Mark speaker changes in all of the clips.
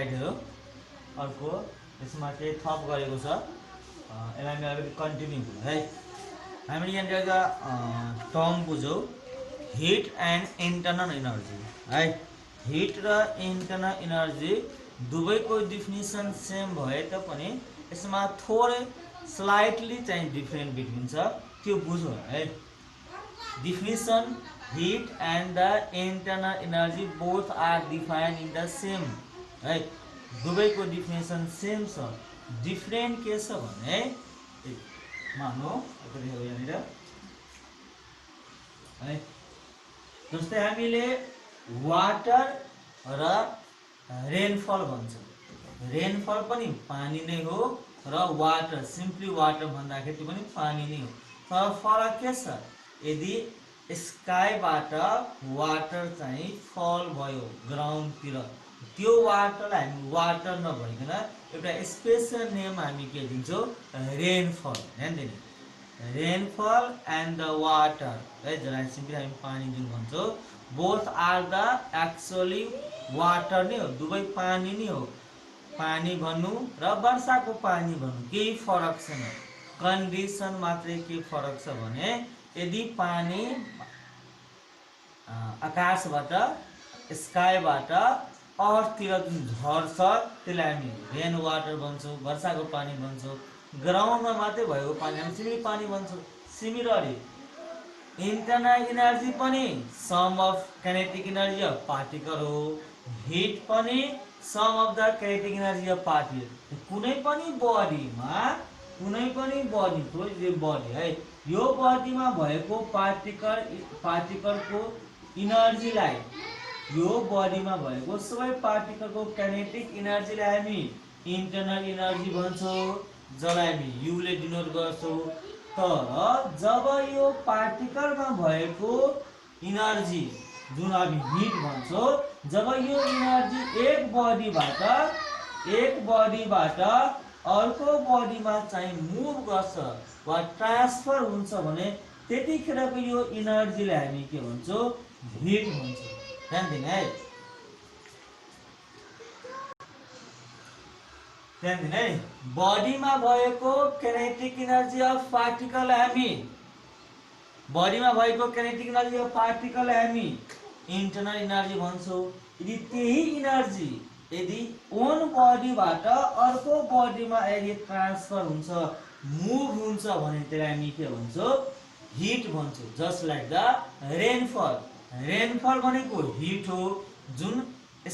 Speaker 1: स्लाइडहरु अर्को यसमा के थप गरेको छ यसलाई हामी अलिकति कन्टिन्यू गरौँ है। हामीले यहाँ एउटा टर्म बुझौँ हिट एन्ड इन्टरनल एनर्जी है। हिट र इन्टरनल एनर्जी दुवैको डिफिनिसन सेम भए तापनि यसमा थोरै स्लाइटली चाहिँ डिफरेन्ट बिट्विन छ त्यो बुझौँ है। डिफिनिसन heat and the internal energy both are defined in the same है। दुवैको डिफिनेसन सेम छ डिफरेन्ट के छ भने मानौ यहाँनिर है जस्तै हामीले वाटर र रेनफल भन्छौँ। रेनफल पनि पानी नै हो र वाटर सिम्पली वाटर भन्दाखेरि त्यो पनि पानी नै हो। तर फरक के छ यदि स्काईबाट वाटर चाहिँ फल भयो ग्राउन्डतिर त्यो वाटरलाई हामी वाटर नभइकन एउटा स्पेसल नेम हामी के दिन्छौँ रेनफल। ध्यान दिने रेनफल एन्ड द वाटर है जसलाई सिम्पली हामी पानी जुन भन्छौँ both are the actually water नै हो दुवै पानी नै हो। पानी भन्नु र वर्षाको पानी भन्नु केही फरक छैन कन्डिसन मात्रै के फरक छ भने यदि पानी आकाशबाट स्काईबाट अर्थतिर जुन झर्छ त्यसलाई हामी रेन वाटर भन्छौँ वर्षाको पानी भन्छौँ। ग्राउन्डमा मात्रै भएको पानी हामी सिमिली पानी भन्छौँ। सिमिलरली इन्टरनल एनर्जी पनि sum of kinetic energy of particle हो। हिट पनि sum of the kinetic energy of particle. कुनै पनि बडीको यो बडी है यो बडीमा भएको पार्टिकलको इनर्जीलाई यो बडीमा भएको सबै पार्टिकलको काइनेटिक एनर्जीलाई हामी इन्टरनल एनर्जी भन्छौँ जसलाई हामी युले डिनोट गर्छौँ। तर जब यो पार्टिकलमा भएको इनर्जी जुन हामी हिट भन्छौँ जब यो इनर्जी एक बडीबाट अर्को बडीमा चाहिँ मुभ गर्छ वा ट्रान्सफर हुन्छ भने त्यतिखेरको यो इनर्जीलाई हामी के भन्छौँ हिट भन्छौँ। ध्यान दिने है बडीमा भएको काइनेटिक एनर्जी अफ पार्टिकललाई हामी इन्टरनल एनर्जी भन्छौँ। यदि त्यही इनर्जी यदि ओन बडीबाट अर्को बडीमा यदि ट्रान्सफर हुन्छ मुभ हुन्छ भने त्यसलाई हामी के भन्छौँ हिट भन्छौँ। जस्ट लाइक द रेनफल भनेको हिट हो जुन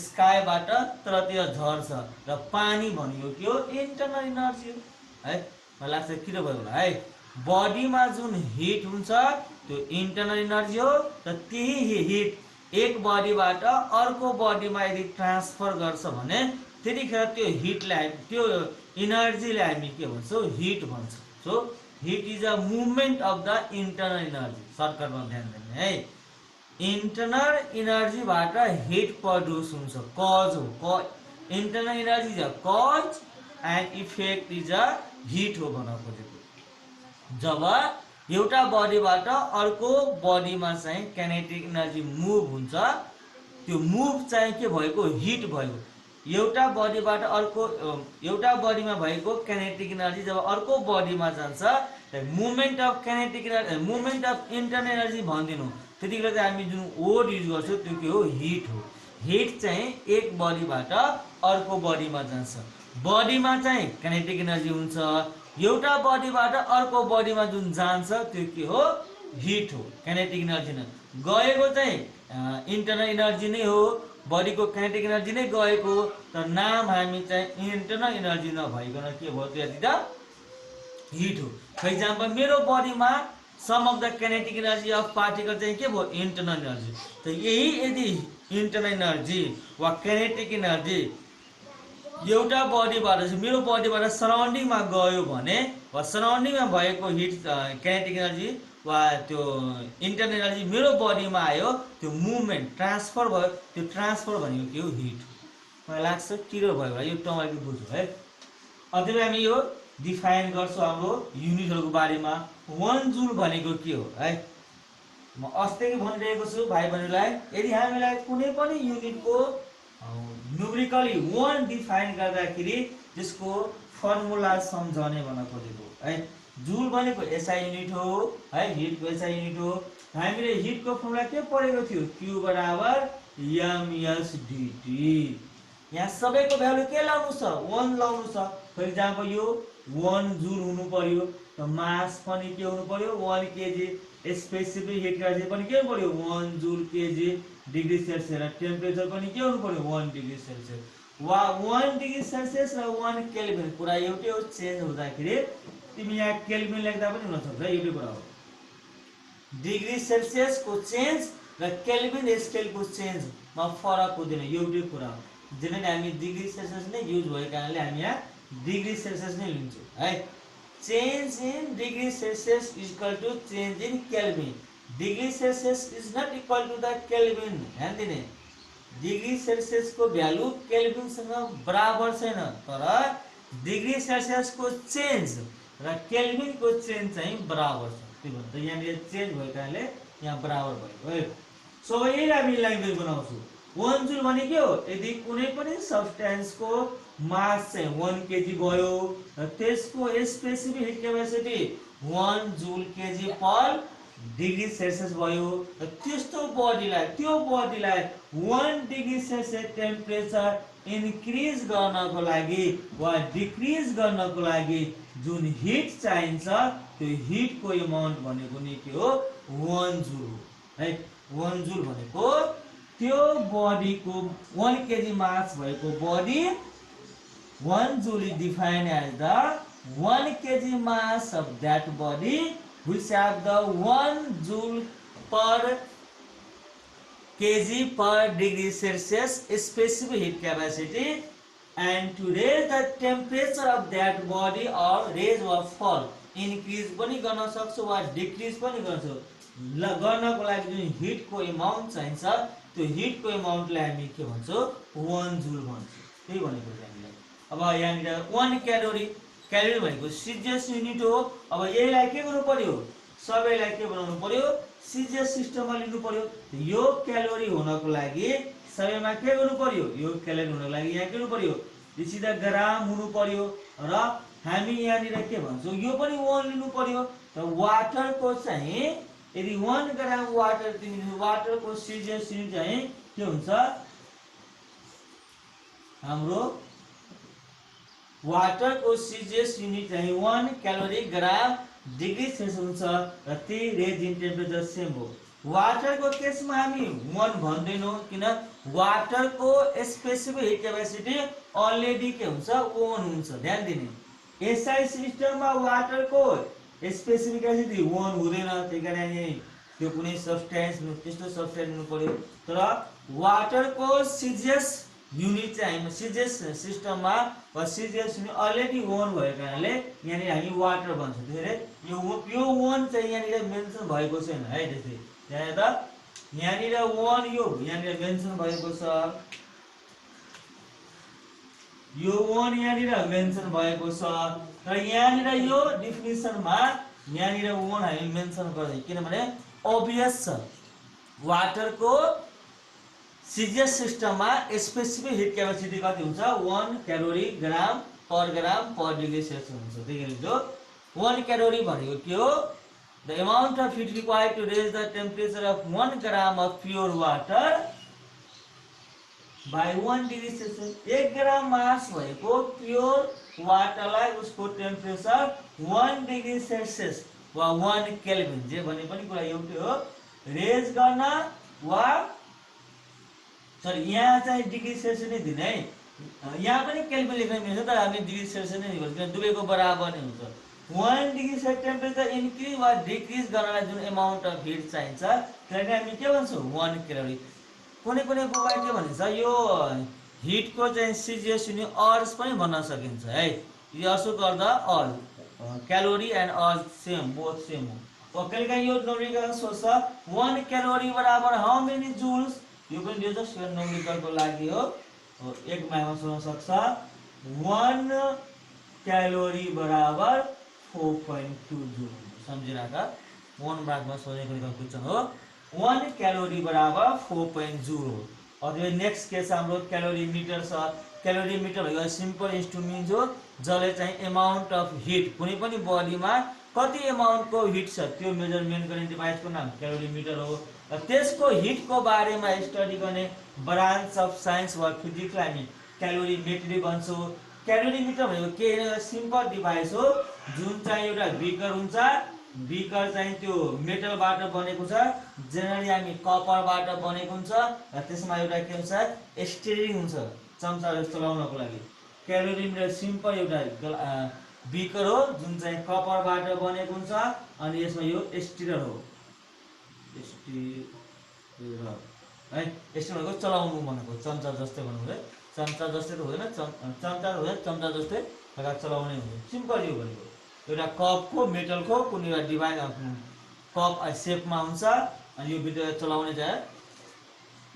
Speaker 1: स्काईबाट तलतिर झर्छ र पानी भनेको के हो इन्टरनल एनर्जी हो है। मलाई लाग्छ किन भयो होला है बडीमा जुन हिट हुन्छ त्यो इन्टरनल एनर्जी हो र त्यही हिट एक बडीबाट अर्को बडीमा यदि ट्रान्सफर गर्छ भने त्यतिखेर त्यो हिटलाई त्यो इनर्जीलाई हामी के भन्छौँ हिट भन्छौँ। So heat is a movement of the internal energy. सर्टकटमा ध्यान दिने है इन्टरनल एनर्जीबाट हिट प्रड्युस हुन्छ कज हो। Internal energy is a cause and effect is a heat हो भन्न खोजेको। जब एउटा बडीबाट अर्को बडीमा चाहिँ काइनेटिक एनर्जी मुभ हुन्छ त्यो मुभ चाहिँ के भएको हिट भयो। एउटा बडीमा भएको काइनेटिक एनर्जी जब अर्को बडीमा जान्छ मुभमेन्ट अफ इन्टरनल एनर्जी भनिदिनु त्यतिखेर चाहिँ हामी जुन वर्ड युज गर्छौँ त्यो के हो हिट हो। हिट चाहिँ एक बडीबाट अर्को बडीमा जान्छ बडीमा चाहिँ काइनेटिक एनर्जी हुन्छ एउटा बडीबाट अर्को बडीमा जुन जान्छ त्यो के हो हिट हो काइनेटिक एनर्जी नै गएको चाहिँ इन्टरनल एनर्जी नै हो बडीको काइनेटिक एनर्जी नै गएको तर नाम हामी चाहिँ इन्टरनल एनर्जी नभइकन के भयो त्यति हिट हो। फर इक्जाम्पल मेरो बडीमा sum of the kinetic energy of particle चाहिँ के भयो इन्टरनल एनर्जी। त यही यदि इन्टरनल एनर्जी वा काइनेटिक एनर्जी एउटा बडीबाट मेरो बडीबाट सराउन्डिङमा गयो भने वा सराउन्डिङमा भएको हिट काइनेटिक एनर्जी वा त्यो इन्टरनल एनर्जी मेरो बडीमा आयो त्यो मुभमेन्ट ट्रान्सफर भयो त्यो ट्रान्सफर भनेको के हो हिट। मलाई लाग्छ क्लियर भयो होला यो टर्म अलिकति बुझ्नु है। अझै हामी यो डिफाइन गर्छौँ हाम्रो युनिटहरूको बारेमा। 1 जुल भनेको के हो है म अस्तिकै भनिरहेको छु भाइ बहिनीलाई यदि हामीलाई कुनै पनि युनिटको न्युमेरिकली 1 डिफाइन गर्दाखेरि त्यसको फर्मुला सम्झने भन्न खोजेको है। जुल भनेको एसआई युनिट हो है, हिटको एसआई युनिट हो। हामीले हिटको फर्मुला के पढेको थियो, Q बराबर msdt। यहाँ सबैको भ्यालु के लाउनु छ, 1 लाउनु छ। फर इक्जाम्पल यो 1 जुल हुनु पर्यो, त मास पनि के हुनु पर्यो 1 केजी, स्पेसिफिक हिट क्यापेसिटी पनि के हुनु पर्यो 1 जुल केजी डिग्री सेल्सियस, र टेम्परेचर पनि के हुनु पर्यो 1 डिग्री सेल्सियस। वा 1 डिग्री सेल्सियस र 1 केल्भिन कुरा एउटै हो। चेन्ज हुँदाखेरि तिमी यहाँ केल्भिन लेख्दा पनि हुन सक्छ, एउटै कुरा हो। डिग्री सेल्सियस को चेन्ज र केल्भिन स्केलको चेन्जमा फरक हुँदैन, एउटै कुरा हो। जनरली हामी डिग्री सेल्सियस नै युज भएको कारणले हामी यहाँ डिग्री सेल्सियस नै लिन्छौँ है। Change in degree Celsius is equal to change in kelvin. Degree Celsius is not equal to the kelvin. ध्यान दिने, डिग्री सेल्सियसको भ्यालु केल्भिनसँग बराबर छैन, तर डिग्री सेल्सियसको चेन्ज र केल्भिनको चेन्ज चाहिँ बराबर छ। त्यो भन्छ यहाँनिर चेन्ज भएको कारणले यहाँ बराबर भएको है। सो यही हामी ल्याङ्ग्वेज बनाउँछौँ। 1 जुल भने के हो, यदि कुनै पनि सब्सटेन्सको मास चाहिँ 1 केजी भयो र त्यसको स्पेसिफिक हिट क्यापेसिटी 1 जुल केजी पर डिग्री सेल्सियस भयो, र त्यस्तो बडीलाई, त्यो बडीलाई 1 डिग्री सेल्सियस टेम्परेचर इन्क्रिज गर्नको लागि वा डिक्रिज गर्नको लागि जुन हिट चाहिन्छ, त्यो हिटको एमाउन्ट भनेको नि के हो 1 जुल हो है। 1 जुल भनेको त्यो बडीको 1 केजी मास भएको body, 1 joule is defined as the 1 KG mass of that body which have the 1 joule per kg per degree Celsius specific heat capacity, and to raise the temperature of that body or raise or fall, increase पनि गर्न सक्छौ वा decrease पनि गर्छौ। गर्नको लागि जुन हिटको amount चाहिन्छ, त्यो हिटको एमाउन्टलाई हामी के भन्छौँ 1 जुल भन्छौँ। त्यही भनेको हामीलाई। अब यहाँनिर 1 क्यालोरी, क्यालोरी भनेको सिजिएस युनिट हो। अब यहीलाई के गर्नु पर्यो, सबैलाई के बनाउनु पर्यो सिजिएस सिस्टममा लिनु पर्यो। यो क्यालोरी हुनको लागि सबैमा के गर्नु पर्यो, यो क्यालोरी हुनको लागि यहाँ के गर्नु पर्यो, यो सिधा ग्राम हुनु पर्यो। र हामी यहाँनिर के भन्छौँ, यो पनि 1 लिनु पर्यो। त वाटरको चाहिँ यदि 1 ग्राम वाटर तिमी, वाटरको सिजिएस युनिट चाहिँ के हुन्छ, हाम्रो वाटरको सिजिएस युनिट चाहिँ 1 क्यालोरी ग्राम डिग्री सेल्सियस हुन्छ, र त्यही रेंज इन टेम्परेचर सेम हो। वाटरको केसमा हामी 1 भन्दैनौँ, किन वाटरको स्पेसिफिक हिट क्यापेसिटी अलरेडी के हुन्छ 1 हुन्छ। ध्यान दिने, एसआई सिस्टममा वाटरको स्पेसिफिक क्यापेसिटी 1 हुँदैन, त्यही कारण त्यो कुनै सब्सटेन्स त्यस्तो सब्सटेन्स हुनु पर्यो। तर वाटरको सिजिएस युनिट चाहिँ सिजिएस सिस्टममा वा सिजिएस युनिट अलरेडी 1 भएको कारणले यहाँनिर हामी वाटर भन्छौँ। त्यसैले यो 1 चाहिँ यहाँनिर मेन्सन भएको छैन है। त्यसै यहाँनिर 1 यो यहाँनिर मेन्सन भएको छ, यो 1 यहाँनिर मेन्सन भएको छ, र यहाँनिर यो डेफिनिसनमा यहाँनिर 1 हामी मेन्सन गर्दै, किनभने अभियस छ वाटरको सिजिएस सिस्टममा स्पेसिफिक हिट क्यापेसिटी कति हुन्छ 1 calorie gram per degree Celsius हुन्छ। त्यही जो 1 क्यालोरी भनेको के हो, the amount of heat required to raise the temperature of 1 gram of pure water by 1 degree Celsius. 1 gram mass भएको प्योर वाटरलाई उसको टेम्परेचर 1 डिग्री सेल्सियस वा 1 केल्भिन, जे भने पनि कुरा एउटै हो, रेज गर्न वा सरी यहाँ चाहिँ डिग्री सेल्सियस नै दिने है। यहाँ पनि केल्भिन लेख्न मिल्छ, तर हामी डिग्री सेल्सियस नै लिन्छ, किन दुवैको बराबर नै हुन्छ। 1 डिग्री सेल्सियस टेम्परेचर इन्क्रिज वा डिक्रिज गर्नलाई जुन एमाउन्ट अफ हिट चाहिन्छ त्यसलाई हामी के भन्छौँ 1 क्यालोरी। कुनै बुकमा के भनिन्छ, यो हिटको चाहिँ सिजिएस युनिट अर्स पनि भन्न सकिन्छ है। यो also गर्दा all calorie and all same, both same हो। कहिलेकाहीँ यो न्युमेरिकल सोध्छ 1 क्यालोरी बराबर हाउ मेनी जुल्स, यो पनि दियो जस्ट न्युमेरिकलको लागि हो। 1 मार्कमा सोध्न सक्छ 1 क्यालोरी बराबर 4.2 जुल, सम्झिराख 1 मार्कमा सोधेको क्वेसन हो। 1 क्यालोरी बराबर 4.0 हो। अथवा नेक्स्ट केस हाम्रो क्यालोरीमिटर छ। क्यालोरीमिटर भनेको सिम्पल इन्स्ट्रुमेन्ट हो जसले चाहिँ एमाउन्ट अफ हिट, कुनै पनि बडीमा कति एमाउन्टको हिट छ त्यो मेजरमेन्ट गर्ने डिभाइसको नाम क्यालोरीमिटर हो। र त्यसको हिटको बारेमा स्टडी गर्ने ब्रान्च अफ साइन्स वा फिजिक्सलाई हामी क्यालोरीमेट्री भन्छौँ। क्यालोरीमिटर भनेको के होइन, सिम्पल डिभाइस हो जुन चाहिँ एउटा बिकर हुन्छ। बिकर चाहिँ त्यो मेटलबाट बनेको छ, जेनरली हामी कपरबाट बनेको हुन्छ र त्यसमा एउटा के हुन्छ स्टियरिङ हुन्छ चम्चाले चलाउनको लागि। क्यालोरीमिटर सिम्पल एउटा बिकर हो जुन चाहिँ कपरबाट बनेको हुन्छ अनि यसमा यो स्टियर हो, स्टियर है। स्टियर भनेको चलाउनु भनेको चम्चा जस्तै भन्नु है, चम्चा जस्तै त हुँदैन, चम्चा हुँदैन, चम्चा जस्तै चलाउने हुन्छ। सिम्पल यो भनेको एउटा कपको मेटलको कुनै एउटा डिभाइस कप सेपमा हुन्छ अनि यो भित्र चलाउने चाहिँ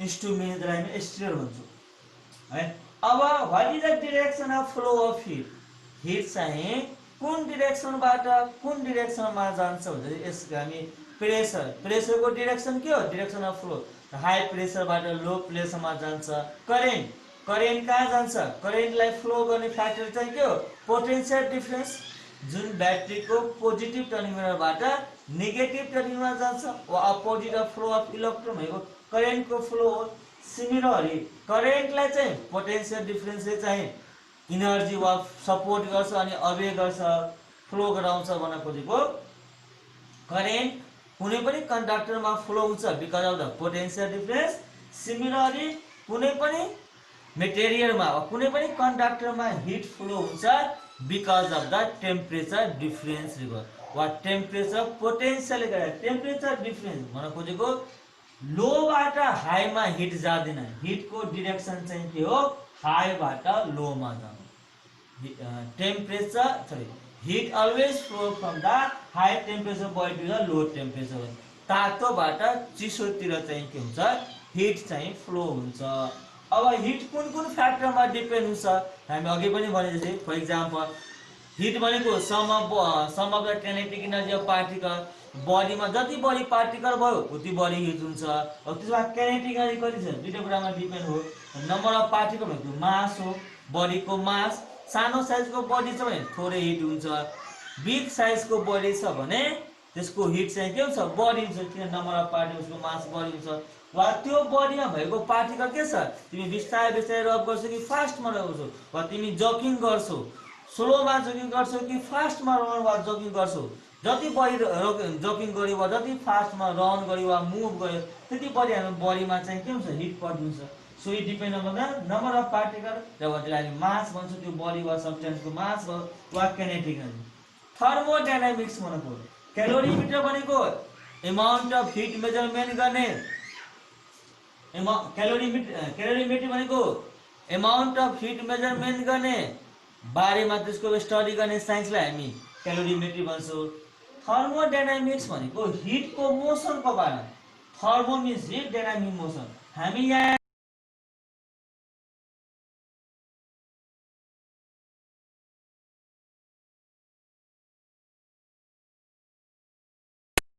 Speaker 1: इन्स्ट्रुमेन्टलाई हामी स्टियर भन्छौँ है। अब what is the direction of flow of heat, hit चाहिँ कुन डिरेक्सनबाट कुन डिरेक्सनमा जान्छ भन्दाखेरि यसको हामी प्रेसर, प्रेसरको डिरेक्सन के हो, डिरेक्सन अफ फ्लो, हाई प्रेसरबाट लो प्रेसरमा जान्छ। करेन्ट, करेन्ट कहाँ जान्छ, करेन्टलाई फ्लो गर्ने फ्याक्टर चाहिँ के हो, पोटेन्सियल डिफरेन्स, जुन ब्याट्रीको पोजिटिभ टर्मिनलबाट नेगेटिभ टर्मिनलमा जान्छ वा opposite of flow of electron भनेको करेन्टको फ्लो हो। सिमिलरली करेन्टलाई चाहिँ पोटेन्सियल डिफरेन्सले चाहिँ इनर्जी वा सपोर्ट गर्छ अनि अवे गर्छ, फ्लो गराउँछ भन्न खोजेको। करेन्ट कुनै पनि कन्डक्टरमा फ्लो हुन्छ because of the potential difference. Similarly कुनै पनि मेटेरियलमा वा कुनै पनि कन्डक्टरमा हिट फ्लो हुन्छ because of the temperature difference वा टेम्परेचर पोटेन्सियल गर्दा टेम्परेचर डिफरेन्स भन्न खोजेको लोबाट हाईमा हिट जाँदैन, हिटको डिरेक्सन चाहिँ के हो, हाईबाट लोमा जानु। Temperature sorry heat always flow from the high temperature body to the low temperature, तातोबाट चिसोतिर चाहिँ के हुन्छ, हिट चाहिँ फ्लो हुन्छ। अब हिट कुन कुन फ्याक्टरमा डिपेन्ड हुन्छ हामी अघि पनि भने जस्तै फर इक्जाम्पल हिट भनेको sum of the kinetic energy of particle, बडीमा जति बढी पार्टिकल भयो उति बढी हिट हुन्छ। अब त्यसमा काइनेटिक एनर्जी कति छ, दुईटा कुरामा डिपेन्ड हो। नम्बर अफ पार्टिकल भनेको मास हो, बडीको मास, सानो साइजको बडी छ भने थोरै हिट हुन्छ, बिग साइजको बडी छ भने त्यसको हिट चाहिँ के हुन्छ, बढी हुन्छ, किन नम्बर अफ पार्टिकल्सको मास बढी हुन्छ। वा त्यो बडीमा भएको पार्टिकल के छ, तिमी बिस्तारै बिस्तारै रब गर्छौ कि फास्टमा रब्छौ, वा तिमी जगिङ गर्छौ स्लोमा जगिङ गर्छौ कि फास्टमा रन वा जगिङ गर्छौ, जति बढी जगिङ गर्यो वा जति फास्टमा रन गर्यो वा मुभ गर्यो त्यति बढी हाम्रो बडीमा चाहिँ के हुन्छ, हिट पर्छ। So it depend on the number of particle र त्यसलाई हामी मास भन्छौँ, त्यो बडी वा सब्सटेन्सको मास वा काइनेटिक एनर्जी। थर्मोडायनामिक्स भनेको क्यालोरीमिटर भनेको एमाउन्ट अफ हिट मेजरमेन्ट गर्ने, क्यालोरीमिटर भनेको एमाउन्ट अफ हिट मेजरमेन्ट गर्ने बारेमा त्यसको स्टडी गर्ने साइन्सलाई हामी क्यालोरीमेट्री भन्छौँ। थर्मोडायनामिक्स भनेको हिटको मोसनको बारेमा, thermo means hit, dynamic motion. हामी यहाँ